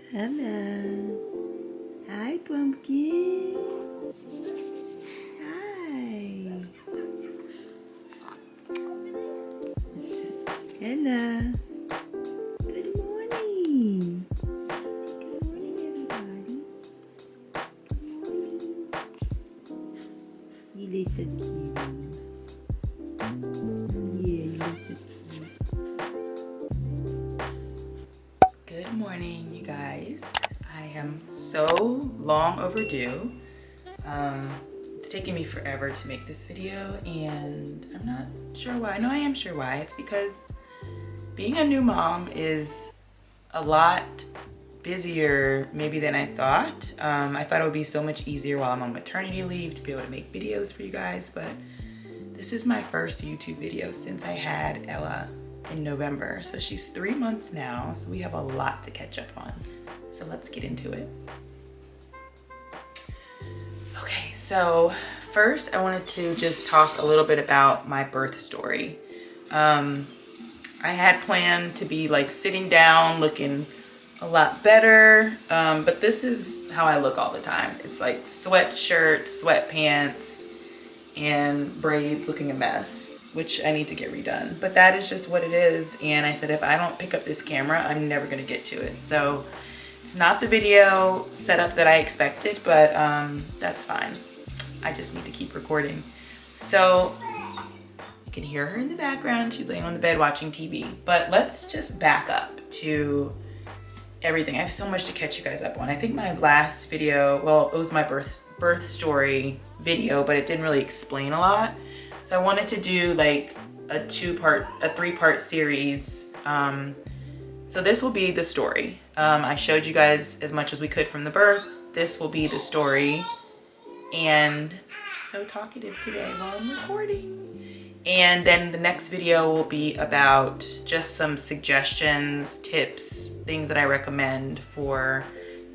Hello. Hi, Pumpkin. Hi. Hello. Good morning. Good morning, everybody. Good morning. You look so cute. Yeah, you look so cute. Good morning, you guys. I am so long overdue. It's taking me forever to make this video, and I'm not sure why. No, I am sure why. It's because being a new mom is a lot busier maybe than I thought. I thought it would be so much easier while I'm on maternity leave to be able to make videos for you guys, but this is my first YouTube video since I had Ella in November. So she's 3 months now, so we have a lot to catch up on. So let's get into it. Okay, so first I wanted to just talk a little bit about my birth story. I had planned to be like sitting down looking a lot better, but this is how I look all the time. It's like sweatshirt, sweatpants, and braids looking a mess, which I need to get redone. But that is just what it is, and I said if I don't pick up this camera, I'm never gonna get to it. So it's not the video setup that I expected, but that's fine. I just need to keep recording. So you can hear her in the background. She's laying on the bed watching TV. But let's just back up to everything. I have so much to catch you guys up on. I think my last video, well, it was my birth story video, but it didn't really explain a lot. So I wanted to do like a 3-part series. So this will be the story. I showed you guys as much as we could from the birth. This will be the story. And she's so talkative today while I'm recording. And then the next video will be about just some suggestions, tips, things that I recommend for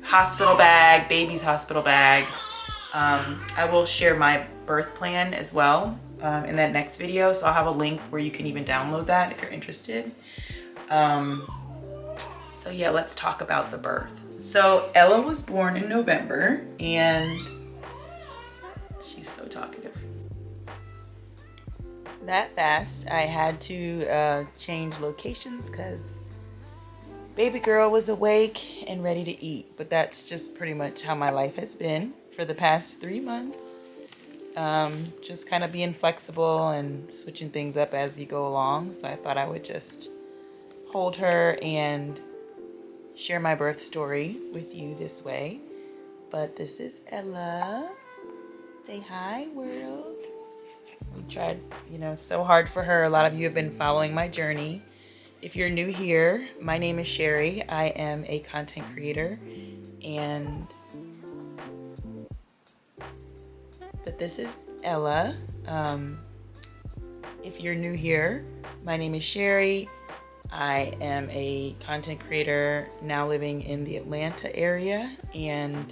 hospital bag, baby's hospital bag. I will share my birth plan as well in that next video. So I'll have a link where you can even download that if you're interested. So yeah, let's talk about the birth. So Ella was born in November, and she's so talkative. That fast, I had to change locations because baby girl was awake and ready to eat. But that's just pretty much how my life has been for the past 3 months. Just kind of being flexible and switching things up as you go along. So I thought I would just hold her and share my birth story with you this way. But this is Ella. Say hi, world. We tried, so hard for her. A lot of you have been following my journey. If you're new here, my name is Sherry. I am a content creator, but this is Ella. If you're new here, my name is Sherry. I am a content creator now living in the Atlanta area, and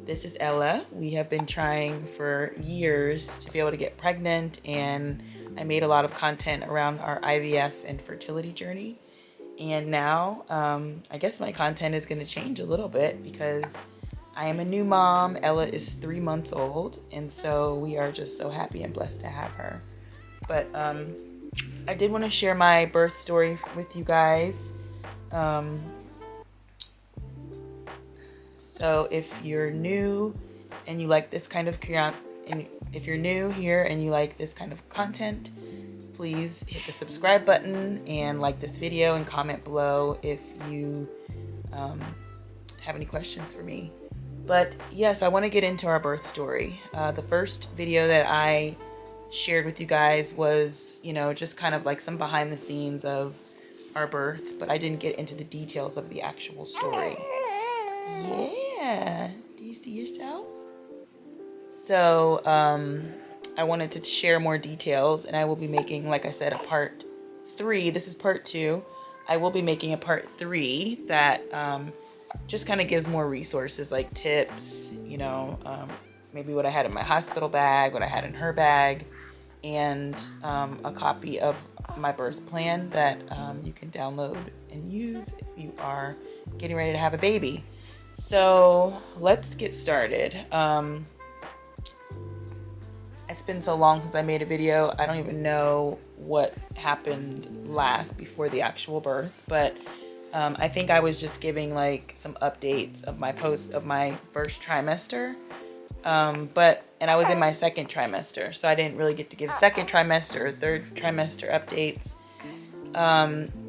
this is Ella. We have been trying for years to be able to get pregnant, and I made a lot of content around our IVF and fertility journey. And now, I guess my content is going to change a little bit because I am a new mom. Ella is 3 months old, and so we are just so happy and blessed to have her. But I did want to share my birth story with you guys. So if you're new and you like this kind of if you're new here and you like this kind of content, please hit the subscribe button and like this video and comment below if you have any questions for me. But yes, I want to get into our birth story. The first video that I shared with you guys was, just kind of like some behind the scenes of our birth, but I didn't get into the details of the actual story. Yeah, do you see yourself? So I wanted to share more details, and I will be making, like I said, a part 3. This is part 2. I will be making a part 3 that just kind of gives more resources, like tips, maybe what I had in my hospital bag, what I had in her bag, and a copy of my birth plan that you can download and use if you are getting ready to have a baby. So let's get started. It's been so long since I made a video. I don't even know what happened last before the actual birth, but I think I was just giving like some updates of my first trimester. And I was in my second trimester, so I didn't really get to give second trimester or third trimester updates.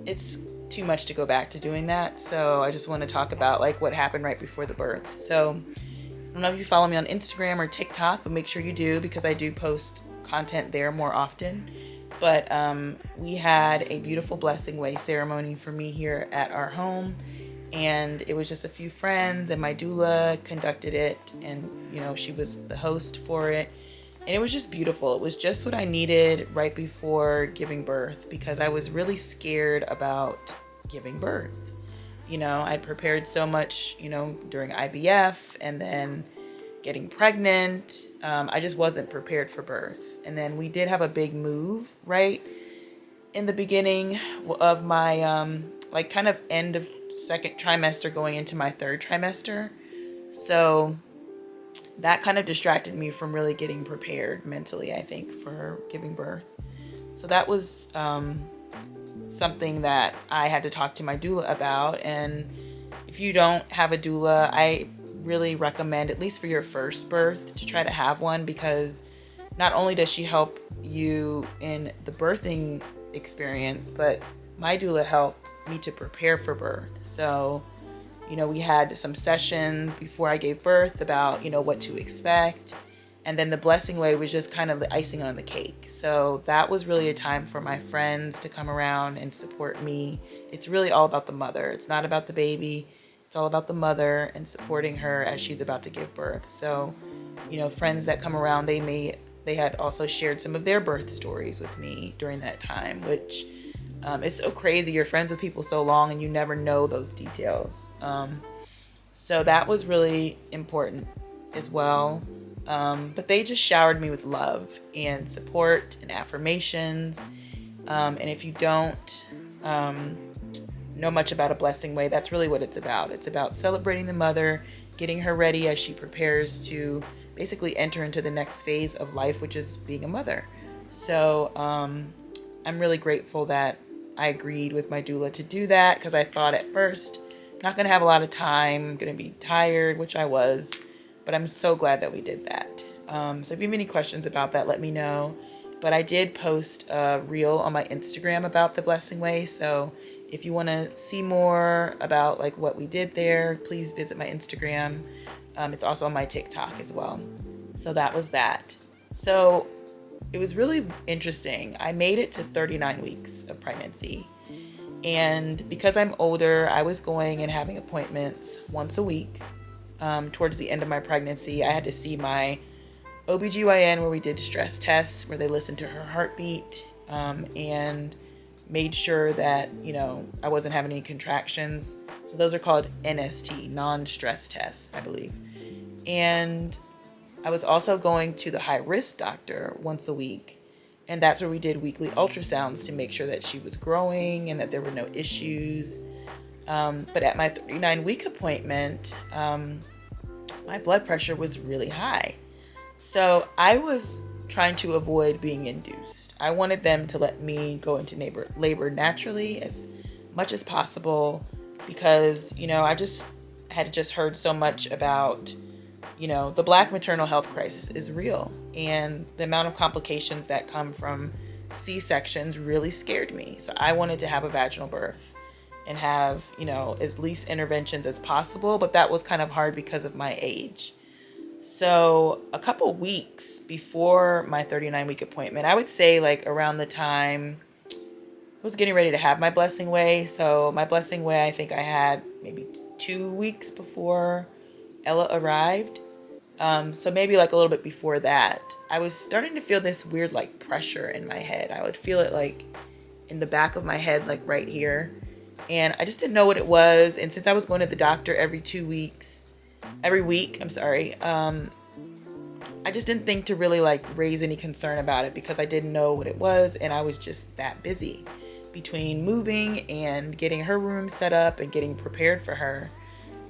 It's too much to go back to doing that, so I just want to talk about like what happened right before the birth. So I don't know if you follow me on Instagram or TikTok, but make sure you do, because I do post content there more often. But we had a beautiful blessing way ceremony for me here at our home, and it was just a few friends, and my doula conducted it, and she was the host for it, and it was just beautiful. It was just what I needed right before giving birth, because I was really scared about giving birth. I'd prepared so much, during IVF and then getting pregnant. I just wasn't prepared for birth. And then we did have a big move right in the beginning of my like kind of end of second trimester going into my third trimester. So that kind of distracted me from really getting prepared mentally, I think, for giving birth. So that was something that I had to talk to my doula about. And if you don't have a doula, I really recommend, at least for your first birth, to try to have one, because not only does she help you in the birthing experience, but my doula helped me to prepare for birth. So, we had some sessions before I gave birth about, what to expect. And then the blessing way was just kind of the icing on the cake. So that was really a time for my friends to come around and support me. It's really all about the mother. It's not about the baby. It's all about the mother and supporting her as she's about to give birth. So, friends that come around, they had also shared some of their birth stories with me during that time, which it's so crazy. You're friends with people so long and you never know those details. So that was really important as well. But they just showered me with love and support and affirmations. And if you don't know much about a blessing way, that's really what it's about. It's about celebrating the mother, getting her ready as she prepares to basically enter into the next phase of life, which is being a mother. So I'm really grateful that I agreed with my doula to do that, because I thought at first, I'm not going to have a lot of time, I'm going to be tired, which I was, but I'm so glad that we did that. So if you have any questions about that, let me know. But I did post a reel on my Instagram about the blessing way, so if you want to see more about like what we did there, please visit my Instagram. It's also on my TikTok as well. So that was that. So it was really interesting. I made it to 39 weeks of pregnancy. And because I'm older, I was going and having appointments once a week. Towards the end of my pregnancy, I had to see my OBGYN, where we did stress tests, where they listened to her heartbeat and made sure that, I wasn't having any contractions. So those are called NST, non-stress tests, I believe. And I was also going to the high-risk doctor once a week. And that's where we did weekly ultrasounds to make sure that she was growing and that there were no issues. But at my 39-week appointment, my blood pressure was really high. So I was trying to avoid being induced. I wanted them to let me go into labor naturally as much as possible, because, I had just heard so much about, the Black maternal health crisis is real, and the amount of complications that come from C-sections really scared me. So I wanted to have a vaginal birth and have, as least interventions as possible, but that was kind of hard because of my age. So a couple weeks before my 39-week appointment, I would say like around the time I was getting ready to have my blessing way. So my blessing way, I think I had maybe 2 weeks before Ella arrived. So maybe like a little bit before that, I was starting to feel this weird like pressure in my head. I would feel it like in the back of my head, like right here. And I just didn't know what it was. And since I was going to the doctor every week, I just didn't think to really like raise any concern about it because I didn't know what it was, and I was just that busy between moving and getting her room set up and getting prepared for her.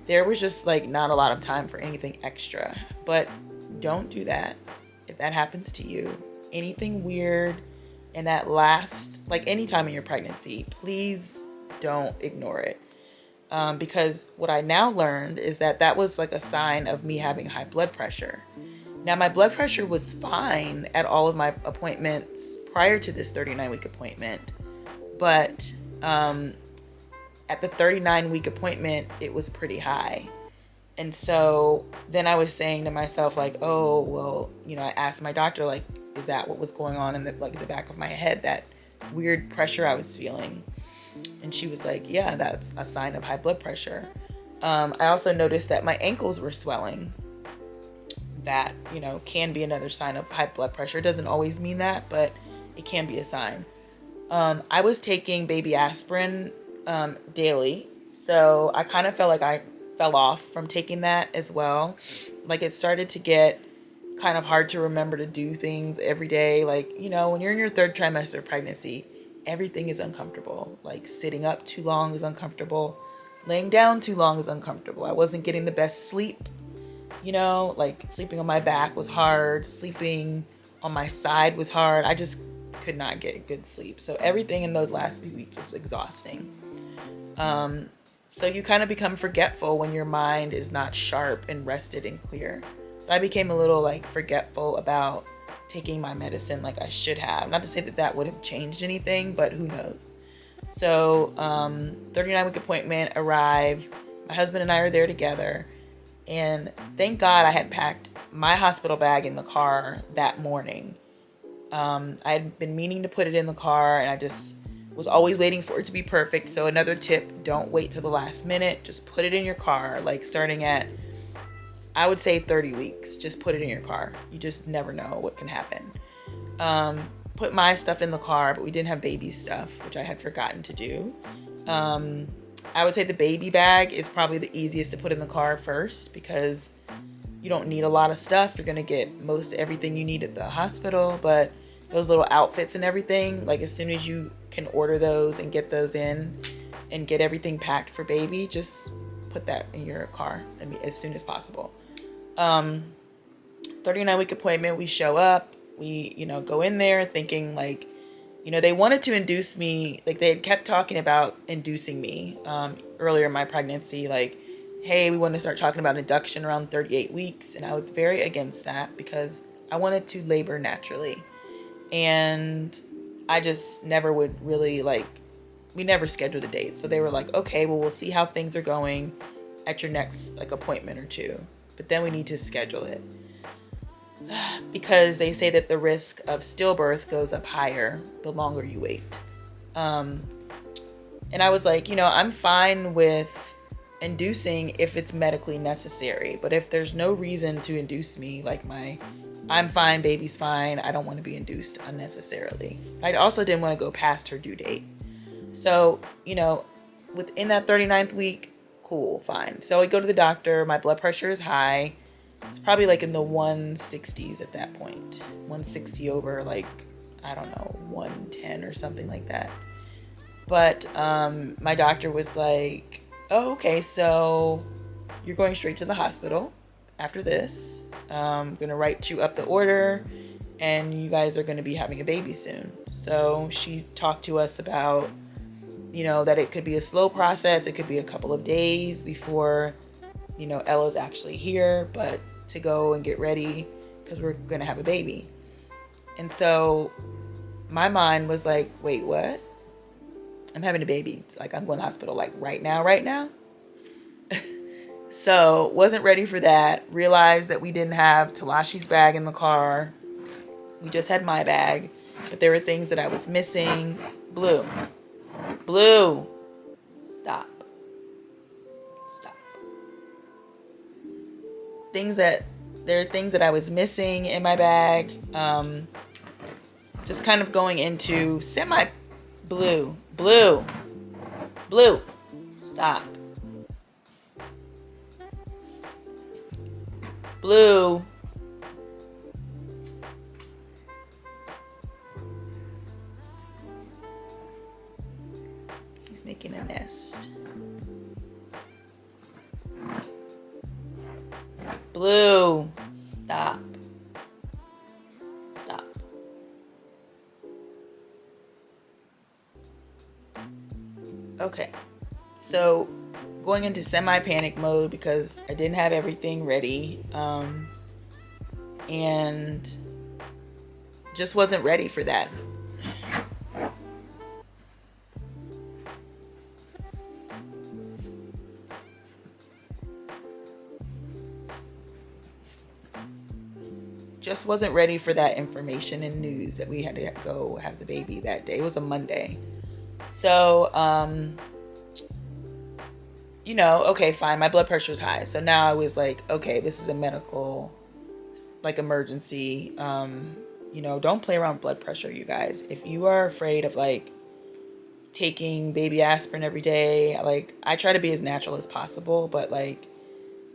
There was just like not a lot of time for anything extra. But don't do that if that happens to you. Anything weird in that last, like any time in your pregnancy, please don't ignore it. Because what I now learned is that that was like a sign of me having high blood pressure. Now, my blood pressure was fine at all of my appointments prior to this 39-week appointment. But at the 39-week appointment, it was pretty high. And so then I was saying to myself, like, oh, well, you know, I asked my doctor, like, is that what was going on in the back of my head, that weird pressure I was feeling? And she was like, yeah, that's a sign of high blood pressure. I also noticed that my ankles were swelling. That, you know, can be another sign of high blood pressure. It doesn't always mean that, but it can be a sign. I was taking baby aspirin daily, so I kind of felt like I fell off from taking that as well. Like, it started to get kind of hard to remember to do things every day. Like, you know, when you're in your 3rd trimester of pregnancy, everything is uncomfortable. Like, sitting up too long is uncomfortable. Laying down too long is uncomfortable. I wasn't getting the best sleep. You know, like sleeping on my back was hard. Sleeping on my side was hard. I just could not get good sleep. So everything in those last few weeks was exhausting. So you kind of become forgetful when your mind is not sharp and rested and clear. So I became a little like forgetful about taking my medicine like I should have. Not to say that that would have changed anything, but who knows. So 39-week appointment arrived. My husband and I are there together. And thank God I had packed my hospital bag in the car that morning. I had been meaning to put it in the car, and I just was always waiting for it to be perfect. So another tip, don't wait till the last minute. Just put it in your car, like starting at, I would say 30 weeks. Just put it in your car. You just never know what can happen. Put my stuff in the car, but we didn't have baby stuff, which I had forgotten to do. I would say the baby bag is probably the easiest to put in the car first because you don't need a lot of stuff. You're going to get most everything you need at the hospital, but those little outfits and everything, like as soon as you can order those and get those in and get everything packed for baby, just put that in your car as soon as possible. 39-week appointment, we show up, we, you know, go in there thinking like, you know, they wanted to induce me, like they had kept talking about inducing me earlier in my pregnancy, like, hey, we want to start talking about induction around 38 weeks. And I was very against that because I wanted to labor naturally. And I just never would really like, we never scheduled a date. So they were like, okay, well, we'll see how things are going at your next like appointment or two. But then we need to schedule it. Because they say that the risk of stillbirth goes up higher the longer you wait. And I was like, you know, I'm fine with inducing if it's medically necessary. But if there's no reason to induce me, like I'm fine, baby's fine, I don't want to be induced unnecessarily. I also didn't want to go past her due date. So, you know, within that 39th week, cool, fine. So I go to the doctor, my blood pressure is high. It's probably like in the 160s at that point. 160 over like, I don't know, 110 or something like that. But my doctor was like, oh, okay, so you're going straight to the hospital after this. I'm going to write you up the order and you guys are going to be having a baby soon. So she talked to us about, you know, that it could be a slow process. It could be a couple of days before, you know, Ella's actually here, but to go and get ready because we're going to have a baby. And so my mind was like, wait, what? I'm having a baby. It's like I'm going to the hospital like right now. So wasn't ready for that. Realized that we didn't have Talashi's bag in the car. We just had my bag, but there were things that I was missing. Blue. Stop. There are things that I was missing in my bag. Just kind of going into blue. Stop. Blue. making a nest. Blue, stop. Stop. Okay, so going into semi-panic mode because I didn't have everything ready, and just wasn't ready for that. Just wasn't ready for that information and news that we had to go have the baby that day. It was a Monday. So, okay, fine. My blood pressure was high. So now I was like, okay, this is a medical, emergency. Don't play around with blood pressure, you guys. If you are afraid of, taking baby aspirin every day, I try to be as natural as possible. But,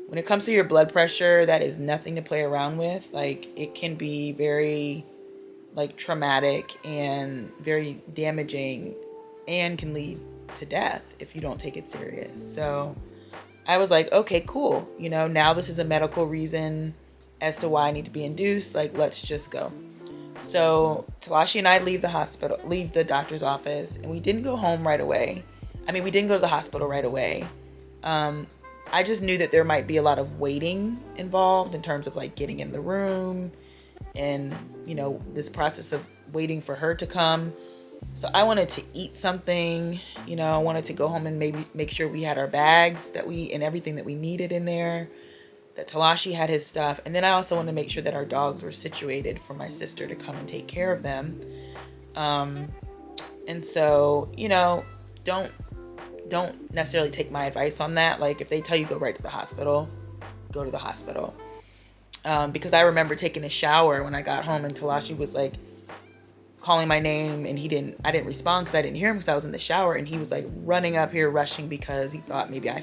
when it comes to your blood pressure, that is nothing to play around with. It can be very, traumatic and very damaging and can lead to death if you don't take it serious. So I was like, okay, cool. Now this is a medical reason as to why I need to be induced. Let's just go. So Talashi and I leave the doctor's office, and we didn't go home right away. We didn't go to the hospital right away. I just knew that there might be a lot of waiting involved in terms of getting in the room and, this process of waiting for her to come. So I wanted to eat something, I wanted to go home and maybe make sure we had our bags and everything that we needed in there, that Talashi had his stuff. And then I also wanted to make sure that our dogs were situated for my sister to come and take care of them. And so, don't necessarily take my advice on that. If they tell you go right to the hospital, go to the hospital. Because I remember taking a shower when I got home and Talashi was calling my name, and I didn't respond because I didn't hear him because I was in the shower, and he was running up here rushing because he thought maybe I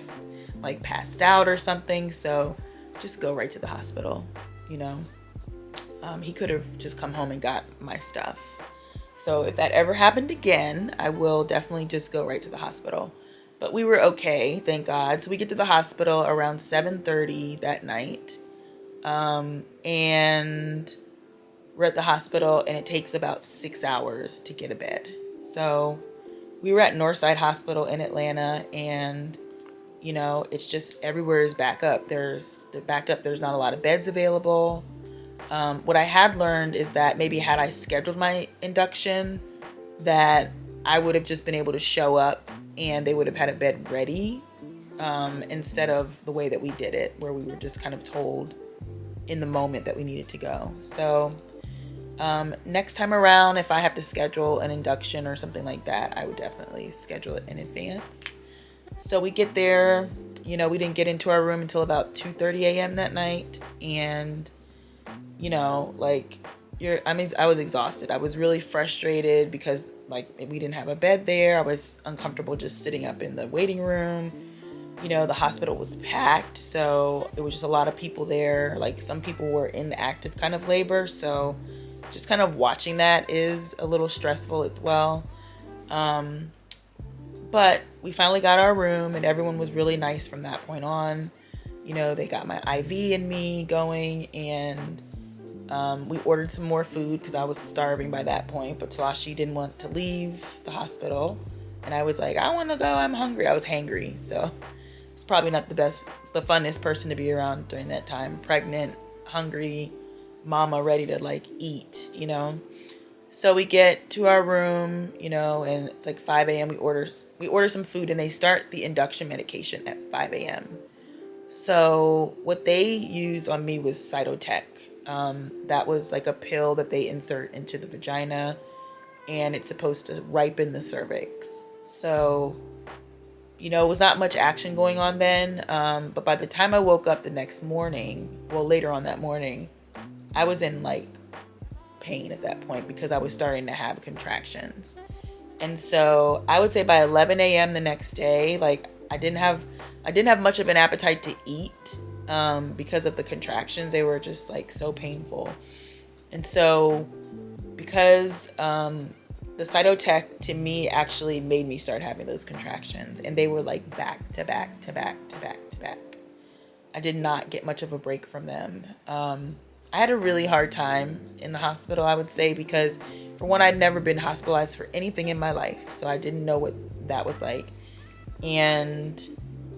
passed out or something. So just go right to the hospital. He could have just come home and got my stuff. So if that ever happened again, I will definitely just go right to the hospital. But we were okay, thank God. So we get to the hospital around 7:30 that night. And we're at the hospital, and it takes about 6 hours to get a bed. So we were at Northside Hospital in Atlanta, and it's just everywhere is backed up. There's not a lot of beds available. What I had learned is that maybe had I scheduled my induction, that I would have just been able to show up and they would have had a bed ready, instead of the way that we did it, where we were just kind of told in the moment that we needed to go. So next time around, if I have to schedule an induction or something like that, I would definitely schedule it in advance. So we get there, we didn't get into our room until about 2:30 a.m. that night. And, I was exhausted. I was really frustrated because we didn't have a bed there. I was uncomfortable just sitting up in the waiting room. The hospital was packed, so it was just a lot of people there. Some people were in active kind of labor, so just kind of watching that is a little stressful as well. But we finally got our room, and everyone was really nice from that point on. They got my IV and me going, and we ordered some more food because I was starving by that point. But Talashi didn't want to leave the hospital, and I was like, I want to go. I'm hungry. I was hangry, so it's probably not the funnest person to be around during that time. Pregnant, hungry, mama ready to eat, So we get to our room, and it's 5 a.m. We order some food, and they start the induction medication at 5 a.m. So what they used on me was Cytotec. That was a pill that they insert into the vagina, and it's supposed to ripen the cervix. So, it was not much action going on then. But by the time I woke up the next morning, later on that morning, I was in pain at that point because I was starting to have contractions. And so I would say by 11 a.m. the next day, I didn't have much of an appetite to eat, because of the contractions. They were just so painful. And so because the cytotech to me actually made me start having those contractions, and they were like back to back to back to back to back. I did not get much of a break from them. I had a really hard time in the hospital, I would say, because for one, I'd never been hospitalized for anything in my life, so I didn't know what that was like. And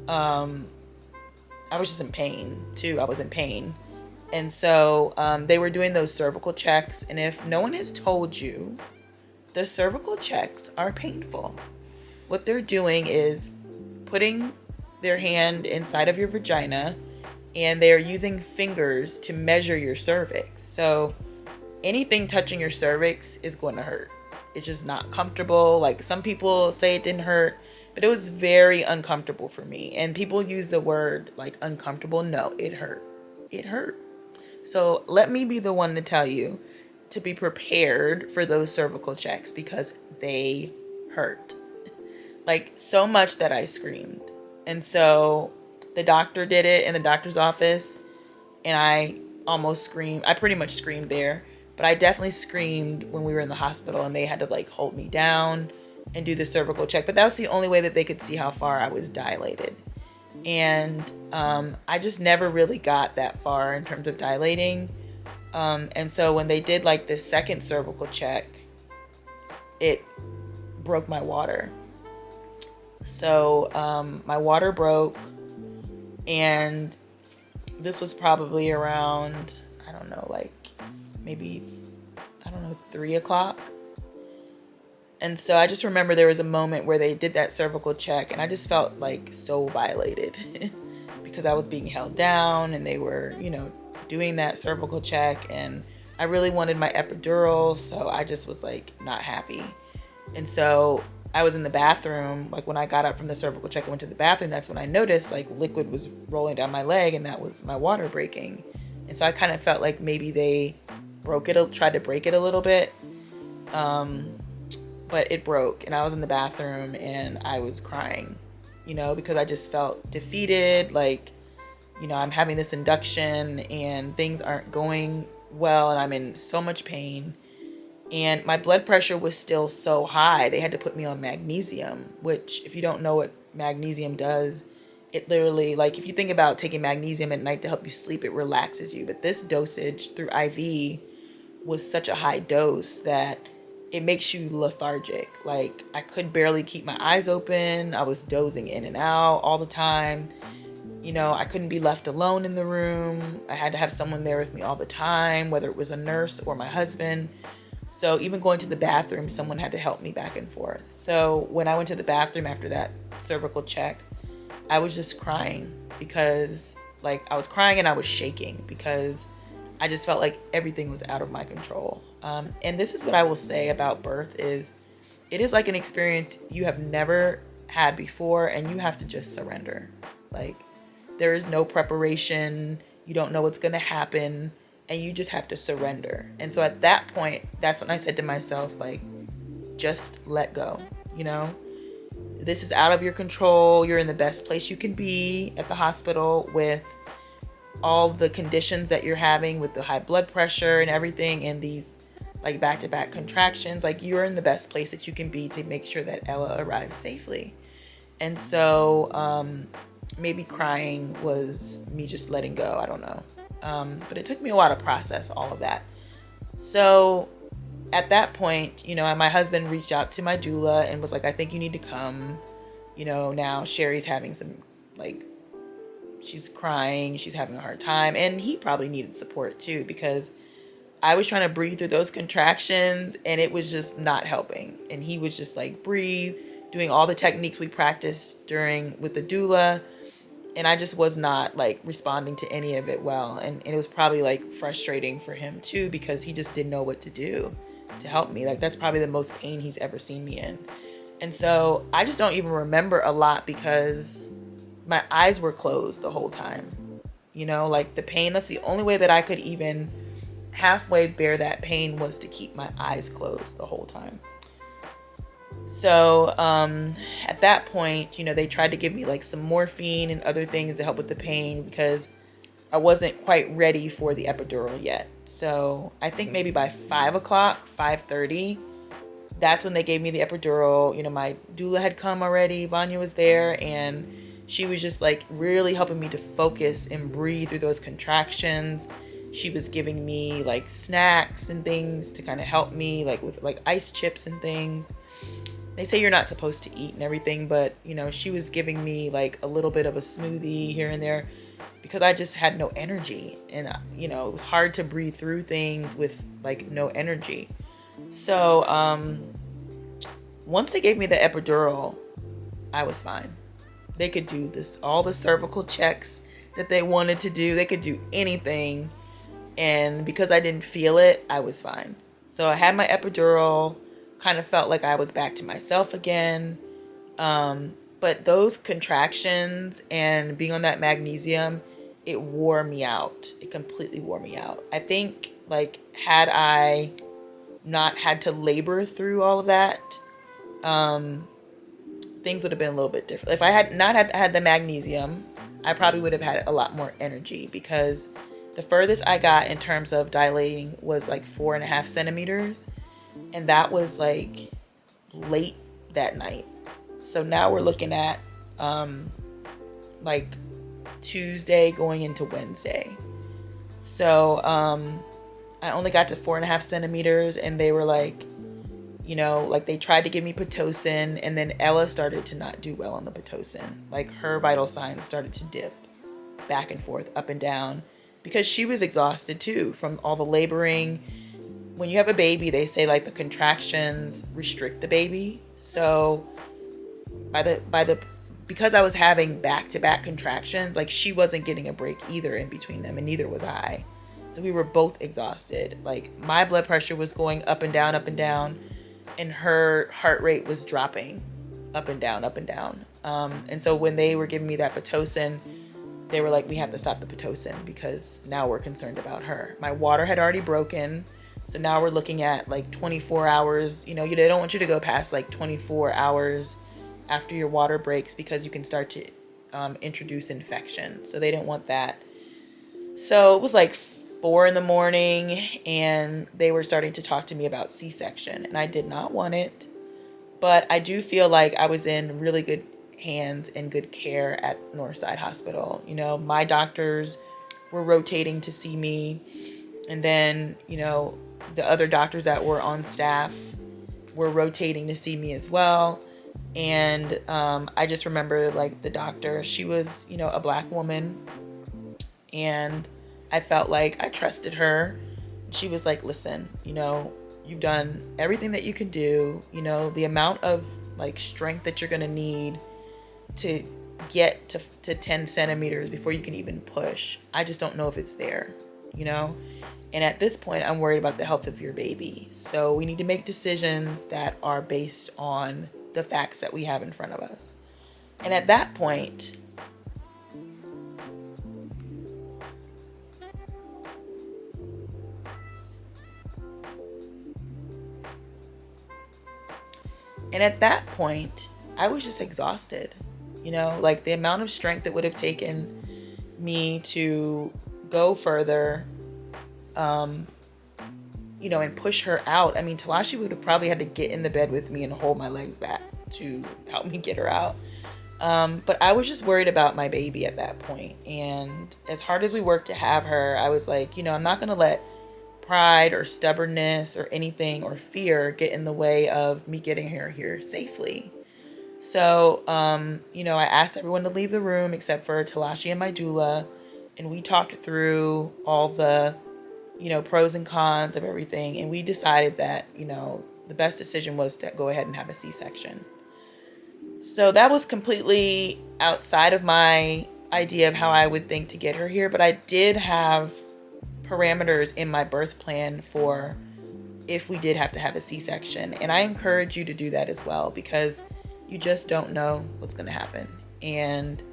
I was just in pain too. I was in pain. And so they were doing those cervical checks. And if no one has told you, the cervical checks are painful. What they're doing is putting their hand inside of your vagina, and they're using fingers to measure your cervix. So anything touching your cervix is going to hurt. It's just not comfortable. Like, some people say it didn't hurt, but it was very uncomfortable for me. And people use the word like uncomfortable. No, it hurt. It hurt. So let me be the one to tell you to be prepared for those cervical checks, because they hurt. Like, so much that I screamed. And so the doctor did it in the doctor's office, and I almost screamed. I pretty much screamed there, but I definitely screamed when we were in the hospital and they had to like hold me down and do the cervical check. But that was the only way that they could see how far I was dilated. And I just never really got that far in terms of dilating. And so when they did like the second cervical check, it broke my water. So my water broke, and this was probably around, I don't know, like maybe, 3 o'clock. And so I just remember there was a moment where they did that cervical check, and I just felt like so violated because I was being held down and they were, doing that cervical check, and I really wanted my epidural. So I just was like not happy. And so I was in the bathroom, like when I got up from the cervical check, I went to the bathroom. That's when I noticed like liquid was rolling down my leg, and that was my water breaking. And so I kind of felt like maybe they tried to break it a little bit. But it broke, and I was in the bathroom and I was crying, because I just felt defeated. Like, I'm having this induction and things aren't going well, and I'm in so much pain. And my blood pressure was still so high. They had to put me on magnesium, which, if you don't know what magnesium does, it literally, like, if you think about taking magnesium at night to help you sleep, it relaxes you. But this dosage through IV was such a high dose that it makes you lethargic. Like, I could barely keep my eyes open. I was dozing in and out all the time. I couldn't be left alone in the room. I had to have someone there with me all the time, whether it was a nurse or my husband. So even going to the bathroom, someone had to help me back and forth. So when I went to the bathroom after that cervical check, I was just crying, because like I was crying and I was shaking because I just felt like everything was out of my control. And this is what I will say about birth is it is like an experience you have never had before, and you have to just surrender. Like, there is no preparation. You don't know what's going to happen, and you just have to surrender. And so at that point, that's when I said to myself, like, just let go. This is out of your control. You're in the best place you can be at the hospital with all the conditions that you're having, with the high blood pressure and everything, and these like back-to-back contractions. Like, you're in the best place that you can be to make sure that Ella arrives safely. And so maybe crying was me just letting go. I don't know. But it took me a while to process all of that. So at that point, my husband reached out to my doula and was like, I think you need to come. Now Sherry's having some, like, she's crying, she's having a hard time. And he probably needed support too, because I was trying to breathe through those contractions and it was just not helping. And he was just like, breathe, doing all the techniques we practiced with the doula. And I just was not like responding to any of it well. And it was probably like frustrating for him too, because he just didn't know what to do to help me. Like, that's probably the most pain he's ever seen me in. And so I just don't even remember a lot because my eyes were closed the whole time. Like, the pain, that's the only way that I could even halfway bear that pain, was to keep my eyes closed the whole time. So at that point, they tried to give me like some morphine and other things to help with the pain, because I wasn't quite ready for the epidural yet. So I think maybe by 5 o'clock, 5:30, that's when they gave me the epidural. You know, my doula had come already. Vanya was there, and she was just like really helping me to focus and breathe through those contractions. She was giving me like snacks and things to kind of help me, like with like ice chips and things. They say you're not supposed to eat and everything, but you know, she was giving me like a little bit of a smoothie here and there because I just had no energy, and you know, it was hard to breathe through things with like no energy. So once they gave me the epidural, I was fine. They could do this, all the cervical checks that they wanted to do. They could do anything. And because I didn't feel it, I was fine. So I had my epidural, kind of felt like I was back to myself again. But those contractions and being on that magnesium, it wore me out. It completely wore me out. I think like had I not had to labor through all of that, things would have been a little bit different. If I had not had the magnesium, I probably would have had a lot more energy, because the furthest I got in terms of dilating was like 4.5 centimeters. And that was like late that night. So now we're looking at like Tuesday going into Wednesday. So I only got to 4.5 centimeters, and they were like, you know, like they tried to give me Pitocin, and then Ella started to not do well on the Pitocin. Like her vital signs started to dip back and forth, up and down, because she was exhausted too from all the laboring. When you have a baby, they say like the contractions restrict the baby. So because I was having back-to-back contractions, like she wasn't getting a break either in between them, and neither was I. So we were both exhausted. Like my blood pressure was going up and down, and her heart rate was dropping up and down, up and down. And so when they were giving me that Pitocin, they were like, we have to stop the Pitocin because now we're concerned about her. My water had already broken. So now we're looking at like 24 hours. You know, they don't want you to go past like 24 hours after your water breaks, because you can start to introduce infection. So they didn't want that. So it was like 4 a.m, and they were starting to talk to me about C-section, and I did not want it. But I do feel like I was in really good hands and good care at Northside Hospital. You know, my doctors were rotating to see me, and then, you know, the other doctors that were on staff were rotating to see me as well. And I just remember like the doctor, she was, you know, a Black woman, and I felt like I trusted her. She was like, listen, you know, you've done everything that you can do. You know, the amount of like strength that you're going to need to get to 10 centimeters before you can even push, I just don't know if it's there, you know? And at this point, I'm worried about the health of your baby. So we need to make decisions that are based on the facts that we have in front of us. And at that point, I was just exhausted. You know, like the amount of strength that would have taken me to go further, you know, and push her out. I mean, Talashi would have probably had to get in the bed with me and hold my legs back to help me get her out. But I was just worried about my baby at that point. And as hard as we worked to have her, I was like, you know, I'm not going to let pride or stubbornness or anything or fear get in the way of me getting her here safely. So, you know, I asked everyone to leave the room except for Talashi and my doula. And we talked through all the, you know, pros and cons of everything. And we decided that, you know, the best decision was to go ahead and have a C-section. So that was completely outside of my idea of how I would think to get her here. But I did have parameters in my birth plan for if we did have to have a C-section. And I encourage you to do that as well, because you just don't know what's going to happen. And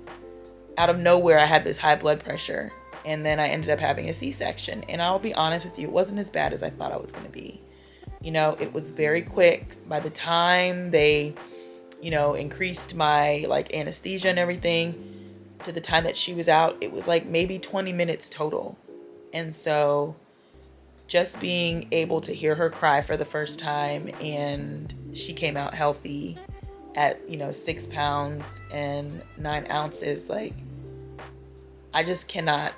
out of nowhere, I had this high blood pressure, and then I ended up having a C-section. And I'll be honest with you, it wasn't as bad as I thought it was going to be. You know, it was very quick. By the time they, you know, increased my like anesthesia and everything to the time that she was out, it was like maybe 20 minutes total. And so just being able to hear her cry for the first time, and she came out healthy at 6 pounds and 9 ounces. Like, I just cannot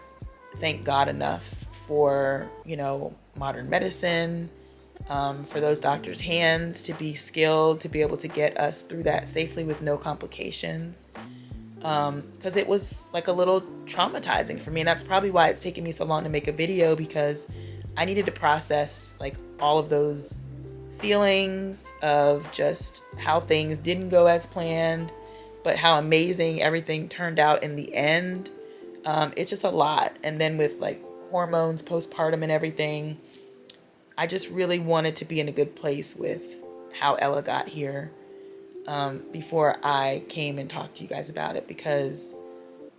thank God enough for modern medicine, for those doctors' hands to be skilled, to be able to get us through that safely with no complications. Because it was like a little traumatizing for me, and that's probably why it's taken me so long to make a video, because I needed to process like all of those feelings of just how things didn't go as planned, but how amazing everything turned out in the end. It's just a lot. And then with like hormones, postpartum and everything, I just really wanted to be in a good place with how Ella got here, before I came and talked to you guys about it, because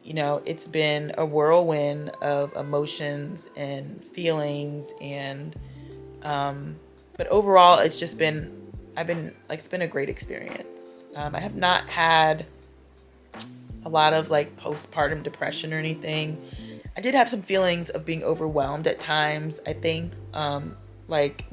it's been a whirlwind of emotions and feelings, and but overall it's been a great experience. I have not had a lot of like postpartum depression or anything. I did have some feelings of being overwhelmed at times. I think like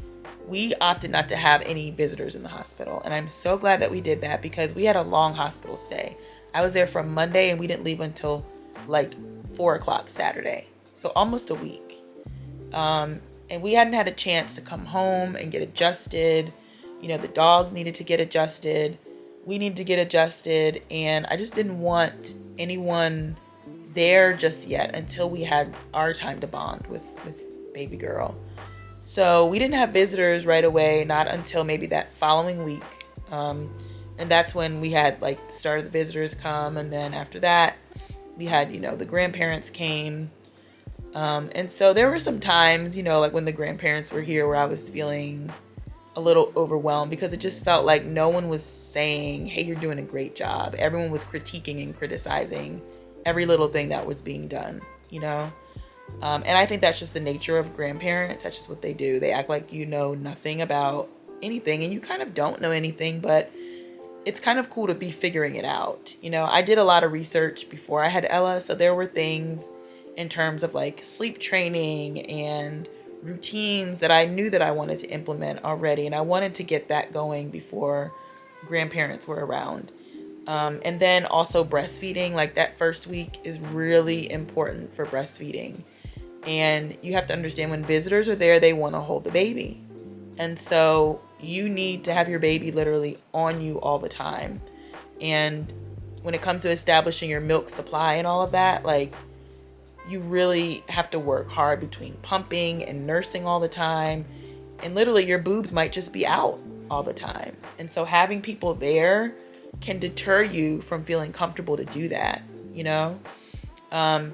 we opted not to have any visitors in the hospital, and I'm so glad that we did that, because we had a long hospital stay. I was there from Monday and we didn't leave until like 4 o'clock Saturday. So almost a week. And we hadn't had a chance to come home and get adjusted. The dogs needed to get adjusted. We needed to get adjusted. And I just didn't want anyone there just yet until we had our time to bond with baby girl. So we didn't have visitors right away, not until maybe that following week. And that's when we had like the start of the visitors come. And then after that, we had, the grandparents came. And so there were some times, like when the grandparents were here, where I was feeling a little overwhelmed, because it just felt like no one was saying, hey, you're doing a great job. Everyone was critiquing and criticizing every little thing that was being done, And I think that's just the nature of grandparents. That's just what they do. They act like you know nothing about anything, and you kind of don't know anything, but it's kind of cool to be figuring it out. I did a lot of research before I had Ella, so there were things in terms of like sleep training and routines that I knew that I wanted to implement already, and I wanted to get that going before grandparents were around. And then also breastfeeding, like that first week is really important for breastfeeding. And you have to understand, when visitors are there, they want to hold the baby. And so you need to have your baby literally on you all the time. And when it comes to establishing your milk supply and all of that, like, you really have to work hard between pumping and nursing all the time. And literally your boobs might just be out all the time. And so having people there can deter you from feeling comfortable to do that,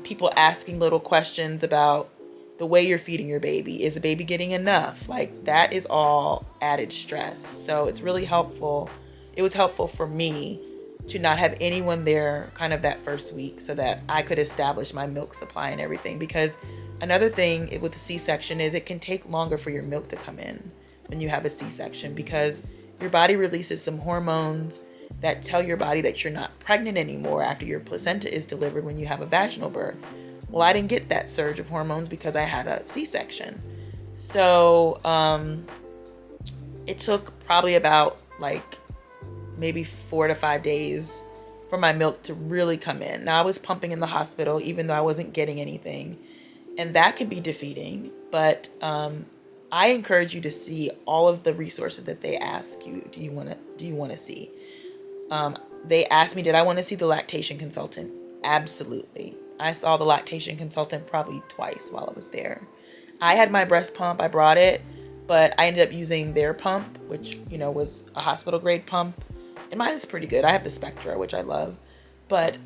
People asking little questions about the way you're feeding your baby. Is the baby getting enough? Like, that is all added stress. So it's really helpful. It was helpful for me to not have anyone there kind of that first week, so that I could establish my milk supply and everything. Because another thing with the C-section is it can take longer for your milk to come in when you have a C-section, because your body releases some hormones that tell your body that you're not pregnant anymore after your placenta is delivered when you have a vaginal birth. Well, I didn't get that surge of hormones because I had a C-section. So it took probably about like maybe 4 to 5 days for my milk to really come in. Now, I was pumping in the hospital even though I wasn't getting anything, and that can be defeating. But I encourage you to see all of the resources that they ask you. Do you want to see? They asked me, did I want to see the lactation consultant? Absolutely. I saw the lactation consultant probably twice while I was there. I had my breast pump. I brought it, but I ended up using their pump, which, was a hospital grade pump. And mine is pretty good. I have the Spectra, which I love. But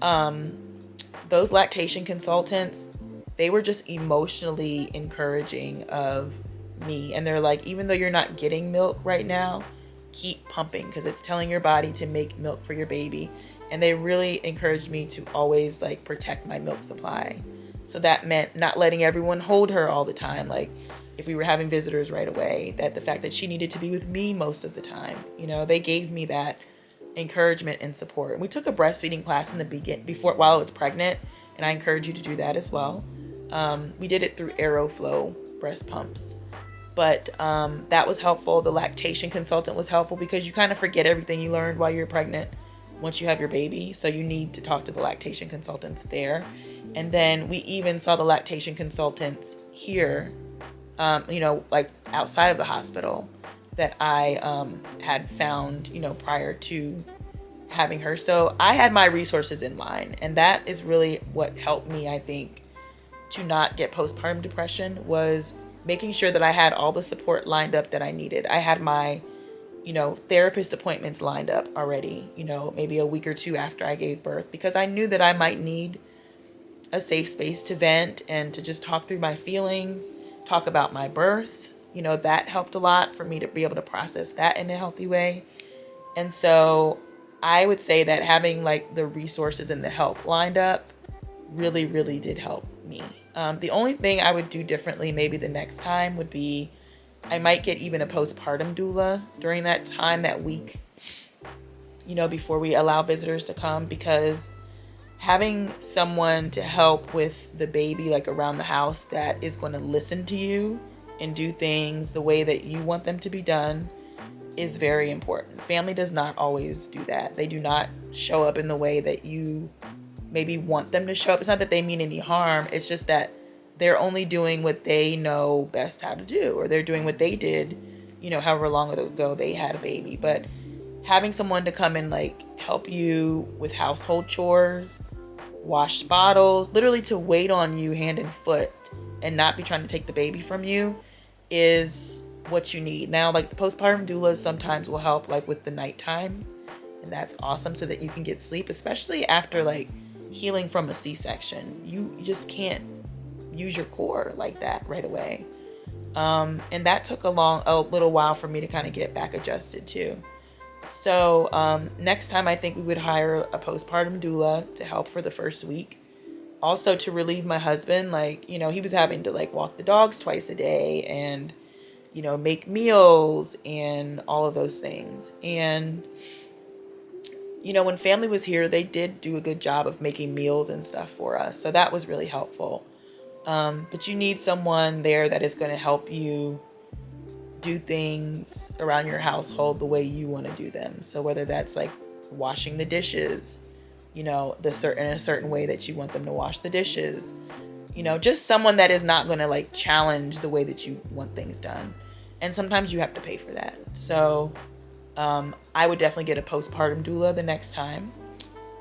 those lactation consultants, they were just emotionally encouraging of me. And they're like, even though you're not getting milk right now, keep pumping, because it's telling your body to make milk for your baby. And they really encouraged me to always like protect my milk supply. So that meant not letting everyone hold her all the time. Like if we were having visitors right away, that the fact that she needed to be with me most of the time, they gave me that encouragement and support. And we took a breastfeeding class in the while I was pregnant, and I encourage you to do that as well. We did it through Aeroflow breast pumps. But that was helpful. The lactation consultant was helpful because you kind of forget everything you learned while you're pregnant once you have your baby. So you need to talk to the lactation consultants there. And then we even saw the lactation consultants here, like outside of the hospital that I had found, prior to having her. So I had my resources in line, and that is really what helped me, I think, to not get postpartum depression, was making sure that I had all the support lined up that I needed. I had my, therapist appointments lined up already, maybe a week or two after I gave birth, because I knew that I might need a safe space to vent and to just talk through my feelings, talk about my birth. That helped a lot for me to be able to process that in a healthy way. And so I would say that having like the resources and the help lined up really, really did help me. The only thing I would do differently maybe the next time would be I might get even a postpartum doula during that time, that week, before we allow visitors to come, because having someone to help with the baby, like around the house, that is going to listen to you and do things the way that you want them to be done is very important. Family does not always do that. They do not show up in the way that you maybe want them to show up. It's not that they mean any harm. It's just that they're only doing what they know best how to do, or they're doing what they did, however long ago they had a baby. But having someone to come and like help you with household chores, wash bottles, literally to wait on you hand and foot and not be trying to take the baby from you, is what you need. Now, like the postpartum doulas sometimes will help like with the night times, and that's awesome, so that you can get sleep, especially after like healing from a C-section. You just can't use your core like that right away. And that took a little while for me to kind of get back adjusted too. So next time I think we would hire a postpartum doula to help for the first week. Also to relieve my husband, like, he was having to like walk the dogs twice a day and, make meals and all of those things. And, when family was here, they did do a good job of making meals and stuff for us. So that was really helpful. But you need someone there that is going to help you do things around your household the way you want to do them. So whether that's like washing the dishes, in a certain way that you want them to wash the dishes, just someone that is not going to like challenge the way that you want things done. And sometimes you have to pay for that. So I would definitely get a postpartum doula the next time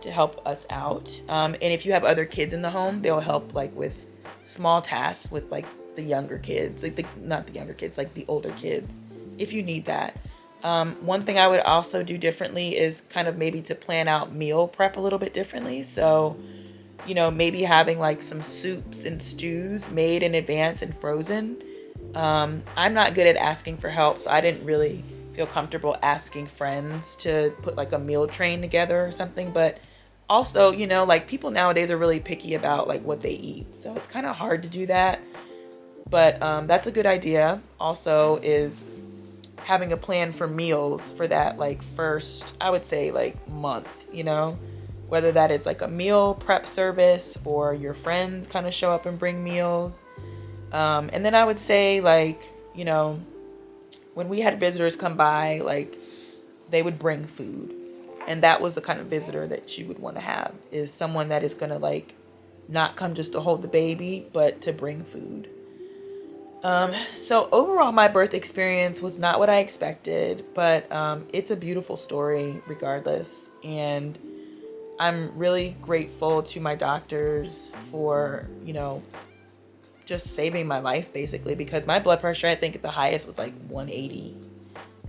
to help us out. And if you have other kids in the home, they'll help like with small tasks with like the younger kids, not the younger kids, like the older kids, if you need that. One thing I would also do differently is kind of maybe to plan out meal prep a little bit differently. So, maybe having like some soups and stews made in advance and frozen. I'm not good at asking for help, so I didn't really feel comfortable asking friends to put like a meal train together or something. But also, like people nowadays are really picky about like what they eat. So it's kind of hard to do that. But that's a good idea. Also is having a plan for meals for that like first, I would say like month, whether that is like a meal prep service or your friends kind of show up and bring meals. And then I would say like, when we had visitors come by, like they would bring food. And that was the kind of visitor that you would want to have, is someone that is going to like not come just to hold the baby, but to bring food. So overall, my birth experience was not what I expected, but it's a beautiful story regardless. And I'm really grateful to my doctors for, just saving my life basically, because my blood pressure, I think at the highest was like 180.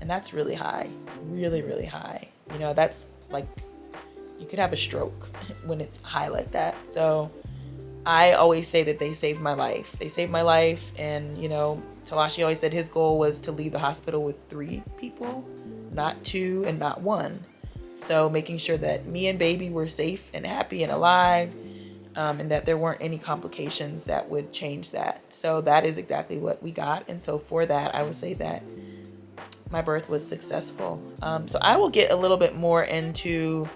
And that's really high, really, really high. That's like, you could have a stroke when it's high like that. So I always say that they saved my life. They saved my life. And, Talashi always said his goal was to leave the hospital with 3 people, not 2 and not 1. So making sure that me and baby were safe and happy and alive, and that there weren't any complications that would change that. So that is exactly what we got. And so for that, I would say that my birth was successful. So I will get a little bit more into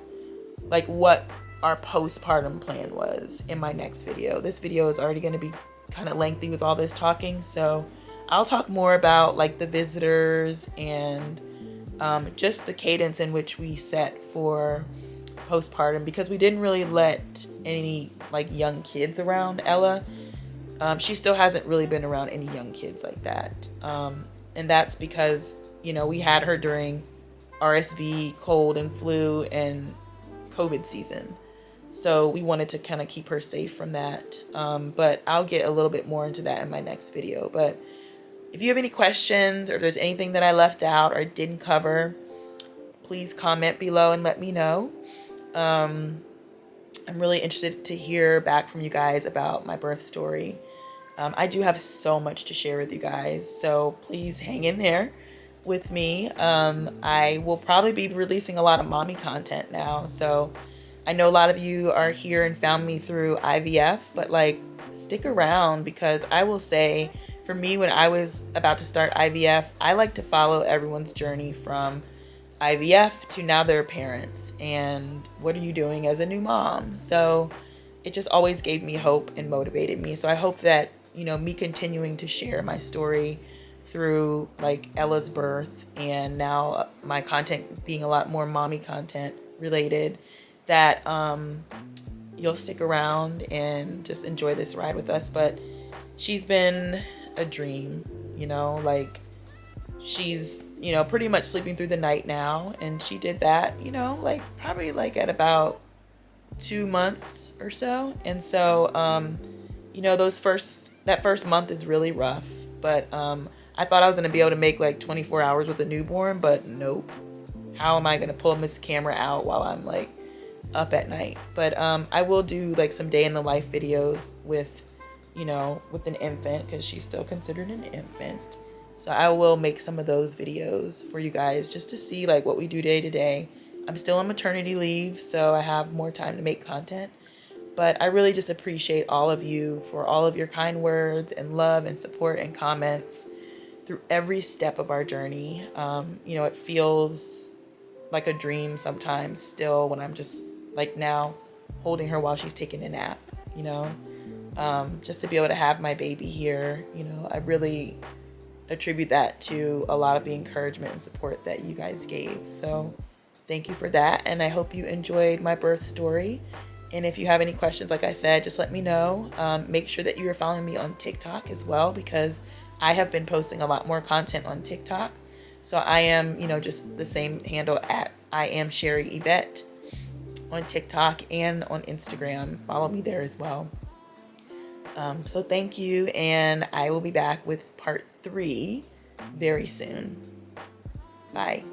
like what our postpartum plan was in my next video. This video is already going to be kind of lengthy with all this talking, so I'll talk more about like the visitors and just the cadence in which we set for postpartum, because we didn't really let any like young kids around Ella. She still hasn't really been around any young kids like that. And that's because, we had her during RSV, cold and flu, and COVID season. So we wanted to kind of keep her safe from that. But I'll get a little bit more into that in my next video. But if you have any questions, or if there's anything that I left out or didn't cover, please comment below and let me know. I'm really interested to hear back from you guys about my birth story. I do have so much to share with you guys, so please hang in there with me. I will probably be releasing a lot of mommy content now, so I know a lot of you are here and found me through IVF, but like, stick around, because I will say, for me, when I was about to start IVF, I like to follow everyone's journey from IVF to now they're parents, and what are you doing as a new mom? So it just always gave me hope and motivated me. So I hope that, me continuing to share my story through like Ella's birth, and now my content being a lot more mommy content related, that you'll stick around and just enjoy this ride with us. But she's been a dream, like, she's, pretty much sleeping through the night now, and she did that, like probably like at about 2 months or so. And so that first month is really rough, but I thought I was gonna be able to make like 24 hours with a newborn, but nope. How am I gonna pull this camera out while I'm like up at night? But I will do like some day in the life videos with with an infant, because she's still considered an infant. So I will make some of those videos for you guys, just to see like what we do day to day. I'm still on maternity leave, so I have more time to make content. But I really just appreciate all of you for all of your kind words and love and support and comments through every step of our journey. It feels like a dream sometimes still, when I'm just like now holding her while she's taking a nap, just to be able to have my baby here. I really attribute that to a lot of the encouragement and support that you guys gave. So thank you for that, and I hope you enjoyed my birth story. And if you have any questions, like I said, just let me know. Make sure that you are following me on TikTok as well, because I have been posting a lot more content on TikTok. So I am, just the same handle at I am Sherry Yvette on TikTok and on Instagram. Follow me there as well. So thank you, and I will be back with part 3 very soon. Bye.